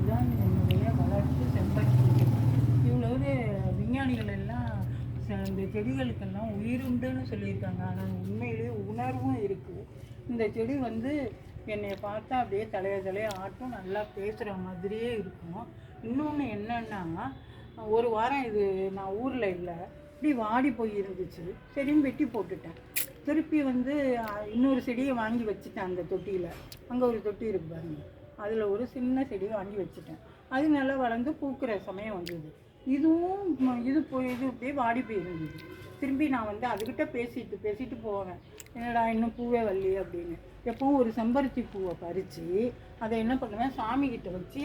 இதுதான் என்னுடைய வளர்ப்பு செம்பருத்தி. இவ்வளோ விஞ்ஞானிகள் எல்லாம் இந்த செடிகளுக்கெல்லாம் உயிருண்டுன்னு சொல்லியிருக்காங்க. ஆனால் உண்மையிலேயே உணர்வும் இருக்குது. இந்த செடி வந்து என்னை பார்த்தா அப்படியே தலைய ஆட்டும், நல்லா பேசுகிற மாதிரியே இருக்கும். இன்னொன்று என்னென்னா, ஒரு வாரம் இது நான் ஊரில் இல்லை, இப்படி வாடி போய் இருந்துச்சு. சரின்னு வெட்டி போட்டுட்டேன். திருப்பி வந்து இன்னொரு செடியை வாங்கி வச்சுட்டேன். அந்த தொட்டியில், அங்கே ஒரு தொட்டி இருக்கு பாருங்க, அதில் ஒரு சின்ன செடியை வாங்கி வச்சுட்டேன். அது நல்லா வளர்ந்து பூக்கிற சமயம் வந்தது. இதுவும் இது இப்படியே வாடி போயிருந்தது. திரும்பி நான் வந்து அதுக்கிட்ட பேசிட்டு போவேன், என்னடா இன்னும் பூவே வரலையே அப்படின்னு. எப்பவும் ஒரு செம்பருத்தி பூவை பறித்து அதை என்ன பண்ணுவேன், சாமிக்கிட்ட வச்சு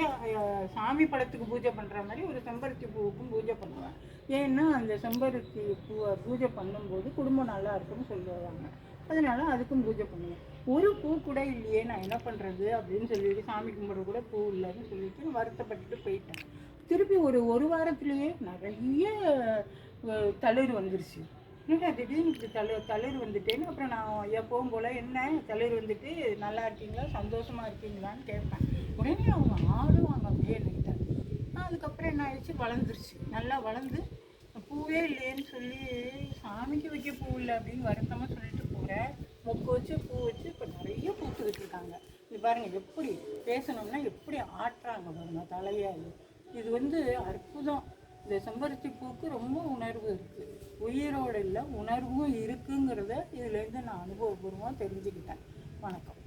சாமி படத்துக்கு பூஜை பண்ணுற மாதிரி ஒரு செம்பருத்தி பூவுக்கும் பூஜை பண்ணுவேன். ஏன்னா அந்த செம்பருத்தி பூவை பூஜை பண்ணும்போது குடும்பம் நல்லா இருக்குன்னு சொல்லுவாங்க. அதனால அதுக்கும் பூஜை பண்ணுவேன். ஒரு பூ கூட இல்லையே, நான் என்ன பண்ணுறது அப்படின்னு சொல்லிட்டு சாமி கும்பிட்ற கூட பூ இல்லைன்னு சொல்லிட்டு வருத்தப்பட்டுட்டு போயிட்டேன். திருப்பி ஒரு வாரத்துலேயே நிறைய தளிர் வந்துருச்சு. என்னடா திடீர்னு இப்படி தளிர் வந்துட்டேன்னு அப்புறம் நான் எப்பவும் போல் என்ன தளிர் வந்துட்டு நல்லா இருக்கீங்களா, சந்தோஷமாக இருக்கீங்களான்னு கேட்பேன். உடனே அவங்க ஆடுவாங்க அப்படியே என்கிட்ட. அதுக்கப்புறம் என்ன ஆயிடுச்சு, வளர்ந்துருச்சு. நல்லா வளர்ந்து பூவே இல்லையேன்னு சொல்லி சாமிக்கு வைக்க பூ இல்லை அப்படின்னு வருத்தமாக சொல்லிட்டு போகிறேன். மொக்கு வச்சு பூ வச்சு இப்போ நிறைய பூத்துக்கிட்டு இருக்காங்க. இது பாருங்கள், எப்படி பேசணும்னா எப்படி ஆட்டுறாங்க பாருங்க தலையாது. இது வந்து அற்புதம். இந்த செம்பருத்தி பூக்கு ரொம்ப உணர்வு இருக்குது. உயிரோடு இல்லை, உணர்வும் இருக்குங்கிறத இதுலேருந்து நான் அனுபவபூர்வமாக தெரிஞ்சுக்கிட்டேன். வணக்கம்.